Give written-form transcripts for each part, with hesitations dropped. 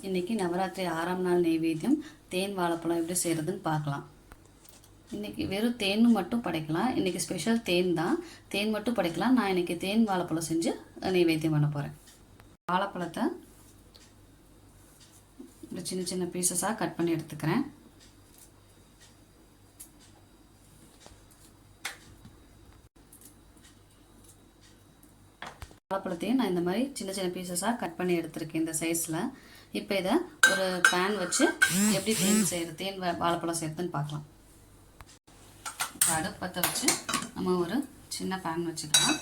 இன்றைக்கி நவராத்திரி 6ஆம் நாள் நெய்வேத்தியம் தேன் வாழைப்பழம் எப்படி செய்கிறதுன்னு பார்க்கலாம். இன்றைக்கி வெறும் தேன் மட்டும் படைக்கலாம். இன்றைக்கி ஸ்பெஷல் தேன் தான். தேன் மட்டும் படைக்கலாம். நான் இன்றைக்கி தேன் வாழைப்பழம் செஞ்சு நெய்வேத்தியம் பண்ண போகிறேன். வாழைப்பழத்தை இப்படி சின்ன சின்ன பீசஸாக கட் பண்ணி எடுத்துக்கிறேன். வாழைப்பழத்தையும் நான் இந்த மாதிரி சின்ன சின்ன பீசஸாக கட் பண்ணி எடுத்துருக்கேன் இந்த சைஸில். இப்போ இதை ஒரு பேன் வச்சு எப்படி தேன் வாழைப்பழம் செய்கிறதுன்னு பார்க்கலாம். இப்போ அடுப்பத்தை வச்சு நம்ம ஒரு சின்ன பேன் வச்சுக்கலாம்.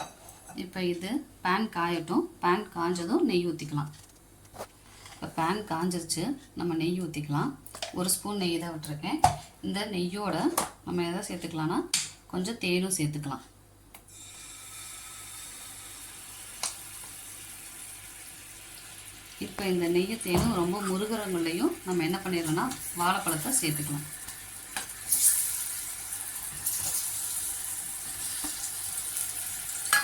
இப்போ இது பேன் காயட்டும். பேன் காஞ்சதும் நெய் ஊற்றிக்கலாம். இப்போ பேன் காஞ்சிருச்சு, நம்ம நெய் ஊற்றிக்கலாம். ஒரு ஸ்பூன் நெய் தான் விட்டுருக்கேன். இந்த நெய்யோட நம்ம எதை சேர்த்துக்கலாம்னா கொஞ்சம் தேனும் சேர்த்துக்கலாம். இப்போ இந்த நெய் தேனும் ரொம்ப முருகரங்களையும் நம்ம என்ன பண்ணிடலாம்னா வாழைப்பழத்தை சேர்த்துக்கலாம்.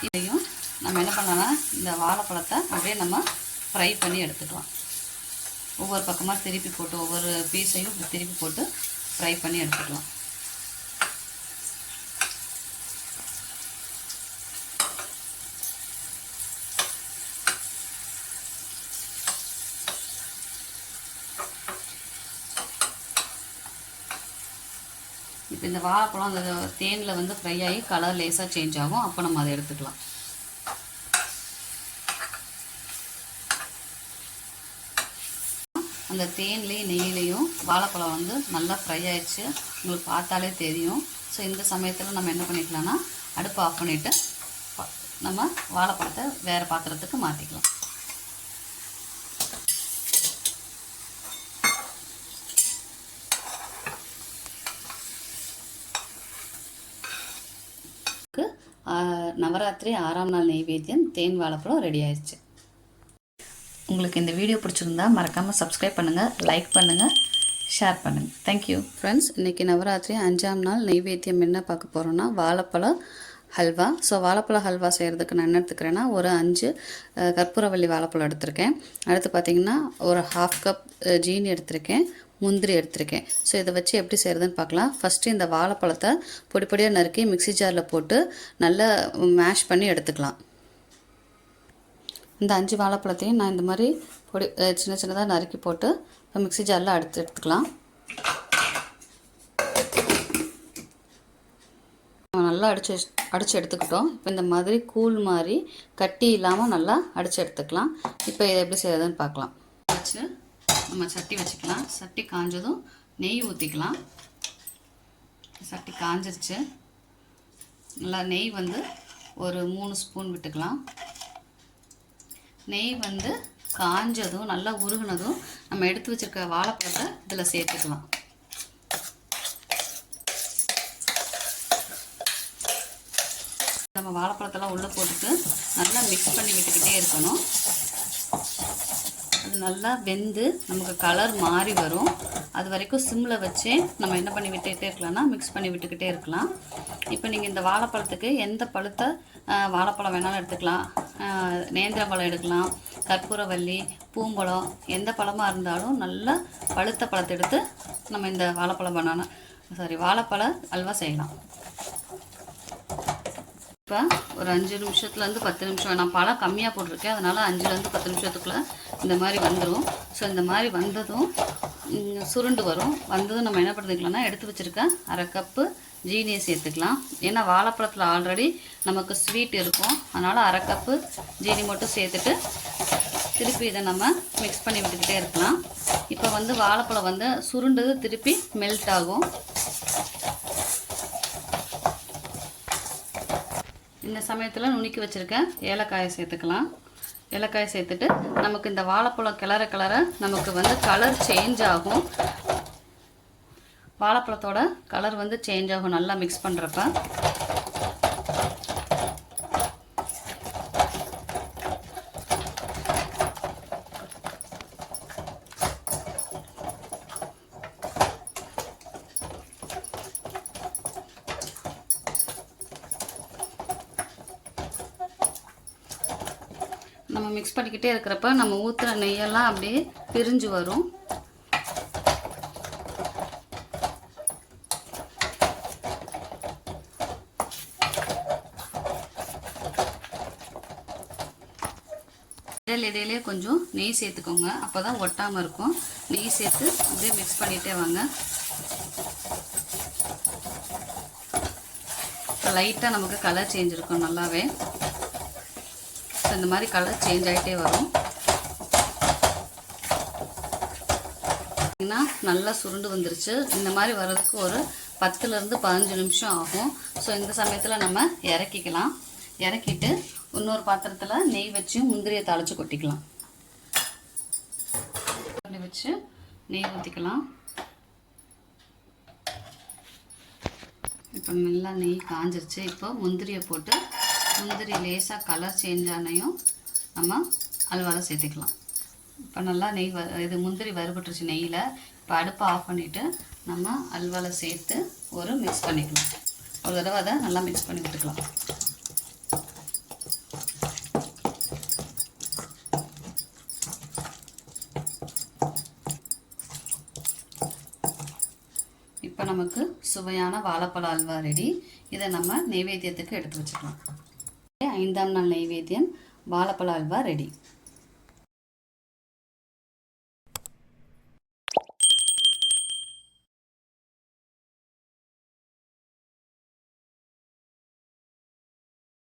இதையும் நம்ம என்ன பண்ணலாம்னா இந்த வாழைப்பழத்தை அப்படியே நம்ம ஃப்ரை பண்ணி எடுத்துக்கலாம். ஒவ்வொரு பக்கமாக திருப்பி போட்டு ஒவ்வொரு பீஸையும் திருப்பி போட்டு ஃப்ரை பண்ணி எடுத்துக்கலாம். இப்போ இந்த வாழைப்பழம் அந்த தேனில் வந்து ஃப்ரை ஆகி கலர் லேசாக சேஞ்ச் ஆகும். அப்போ நம்ம அதை எடுத்துக்கலாம். அந்த தேன்லேயும் நெய்யிலையும் வாழைப்பழம் வந்து நல்லா ஃப்ரை ஆயிடுச்சு, உங்களுக்கு பார்த்தாலே தெரியும். ஸோ இந்த சமயத்தில் நம்ம என்ன பண்ணிக்கலாம்னா அடுப்பை ஆஃப் பண்ணிவிட்டு நம்ம வாழைப்பழத்தை வேறு பாத்திரத்துக்கு மாற்றிக்கலாம். நவராத்திரி 6ஆம் நாள் நெய்வேத்தியம் தேன் வாழைப்பழம் ரெடி ஆயிடுச்சு. உங்களுக்கு இந்த வீடியோ பிடிச்சிருந்தா மறக்காமல் சப்ஸ்கிரைப் பண்ணுங்கள், லைக் பண்ணுங்கள், ஷேர் பண்ணுங்கள். Thank you friends. இன்றைக்கி நவராத்திரி 5ஆம் நாள் நெய்வேத்தியம் என்ன பார்க்க போகிறோன்னா வாழைப்பழ ஹல்வா. ஸோ வாழைப்பழ ஹல்வா செய்கிறதுக்கு நான் என்ன எடுத்துக்கிறேன்னா ஒரு 5 கற்பூரவள்ளி வாழைப்பழம் எடுத்திருக்கேன். அடுத்து பார்த்திங்கன்னா ஒரு 1/2 கப் ஜீனி எடுத்திருக்கேன், முந்திரி எடுத்திருக்கேன். ஸோ இதை வச்சு எப்படி செய்கிறதுன்னு பார்க்கலாம். ஃபஸ்ட்டு இந்த வாழைப்பழத்தை பொடி பொடியாக நறுக்கி மிக்ஸி ஜாரில் போட்டு நல்லா மேஷ் பண்ணி எடுத்துக்கலாம். இந்த 5 வாழைப்பழத்தையும் நான் இந்த மாதிரி பொடி சின்ன சின்னதாக நறுக்கி போட்டு மிக்ஸி ஜாரில் எடுத்துக்கலாம். நல்லா அடித்து எடுத்துக்கிட்டோம். இப்போ இந்த மாதிரி கூழ் மாதிரி கட்டி இல்லாமல் நல்லா அடித்து எடுத்துக்கலாம். இப்போ இதை எப்படி செய்கிறதுன்னு பார்க்கலாம். வச்சு நம்ம சட்டி வச்சுக்கலாம். சட்டி காஞ்சதும் நெய் ஊற்றிக்கலாம். சட்டி காஞ்சிருச்சு. நல்லா நெய் வந்து ஒரு 3 ஸ்பூன் விட்டுக்கலாம். நெய் வந்து காஞ்சதும் நல்லா உருகுனதும் நம்ம எடுத்து வச்சுருக்க வாழைப்பழத்தை இதில் சேர்த்துக்கலாம். நம்ம வாழைப்பழத்தெல்லாம் உள்ளே போட்டுட்டு நல்லா மிக்ஸ் பண்ணி விட்டுக்கிட்டே இருக்கணும். அது நல்லா வெந்து நமக்கு கலர் மாறி வரும். அது வரைக்கும் சிம்மில் வச்சே நம்ம என்ன பண்ணி விட்டுக்கிட்டே இருக்கலாம்னா மிக்ஸ் பண்ணி விட்டுக்கிட்டே இருக்கலாம். இப்போ நீங்கள் இந்த வாழைப்பழத்துக்கு எந்த பழுத்த வாழைப்பழம் வேணாலும் எடுத்துக்கலாம். நேந்திரம்பழம் எடுக்கலாம், கற்பூரவள்ளி, பூம்பழம், எந்த பழமாக இருந்தாலும் நல்லா பழுத்த பழத்தை எடுத்து நம்ம இந்த வாழைப்பழ அல்வா செய்யலாம். இப்போ ஒரு 5 நிமிஷத்துலேருந்து 10 நிமிஷம், நான் பழம் கம்மியாக போட்டிருக்கேன், அதனால் 5லேருந்து 10 நிமிஷத்துக்குள்ளே இந்த மாதிரி வந்துடும். ஸோ இந்த மாதிரி வந்ததும் சுருண்டு வரும். வந்ததும் நம்ம என்ன பண்ணிக்கலாம்னா எடுத்து வச்சுருக்க 1/2 கப்பு ஜீனியை சேர்த்துக்கலாம். ஏன்னா வாழைப்பழத்தில் ஆல்ரெடி நமக்கு ஸ்வீட் இருக்கும், அதனால் 1/2 கப்பு ஜீனி மட்டும் சேர்த்துட்டு திருப்பி இதை நம்ம மிக்ஸ் பண்ணி விட்டுக்கிட்டே இருக்கலாம். இப்போ வந்து வாழைப்பழம் வந்து சுருண்டது திருப்பி மெல்ட் ஆகும். இந்த சமயத்தில் நுணுக்கி வச்சுருக்க ஏலக்காயை சேர்த்துக்கலாம். ஏலக்காயை சேர்த்துட்டு நமக்கு இந்த வாழைப்பழம் கிளற நமக்கு வந்து கலர் சேஞ்ச் ஆகும். வாழைப்பழத்தோட கலர் வந்து சேஞ்ச் ஆகும் நல்லா மிக்ஸ் பண்ணுறப்ப. நம்ம மிக்ஸ் பண்ணிக்கிட்டே இருக்கிறப்ப நம்ம ஊற்றுற நெய்யெல்லாம் அப்படியே பிரிஞ்சு வரும். இடையிலே கொஞ்சம் நெய் சேர்த்துக்கோங்க, அப்போ தான் ஒட்டாமல் இருக்கும். நெய் சேர்த்து அப்படியே மிக்ஸ் பண்ணிகிட்டே வாங்க. லைட்டாக நமக்கு கலர் சேஞ்ச் இருக்கும் நல்லாவே. ஸோ இந்த மாதிரி கலர் சேஞ்ச் ஆகிட்டே வரும். நல்லா சுருண்டு வந்துருச்சு. இந்த மாதிரி வர்றதுக்கு ஒரு 10லேருந்து 15 நிமிஷம் ஆகும். ஸோ இந்த சமயத்தில் நம்ம இறக்கிக்கலாம். இறக்கிட்டு இன்னொரு பாத்திரத்தில் நெய் வச்சு முந்திரியை தாளித்து கொட்டிக்கலாம். வச்சு நெய் ஊற்றிக்கலாம். இப்போ நல்லா நெய் காஞ்சிருச்சு. இப்போ முந்திரியை போட்டு முந்திரி லேசாக கலர் சேஞ்ச் ஆனையும் நம்ம அல்வாவில் சேர்த்துக்கலாம். இப்போ நல்லா நெய் இது முந்திரி வறுபட்டுருச்சு நெய்யில். இப்போ அடுப்பை ஆஃப் பண்ணிவிட்டு நம்ம அல்வாவில் சேர்த்து ஒரு மிக்ஸ் பண்ணிக்கலாம். ஒரு தடவை அதை நல்லா மிக்ஸ் பண்ணி விட்டுக்கலாம். இப்போ நமக்கு சுவையான வாழைப்பழ அல்வா ரெடி. இதை நம்ம நெய்வேத்தியத்துக்கு எடுத்து வச்சுக்கலாம். 5ஆம் நாள் நெய்வேத்தியம் வாழைப்பழ அல்வா ரெடி.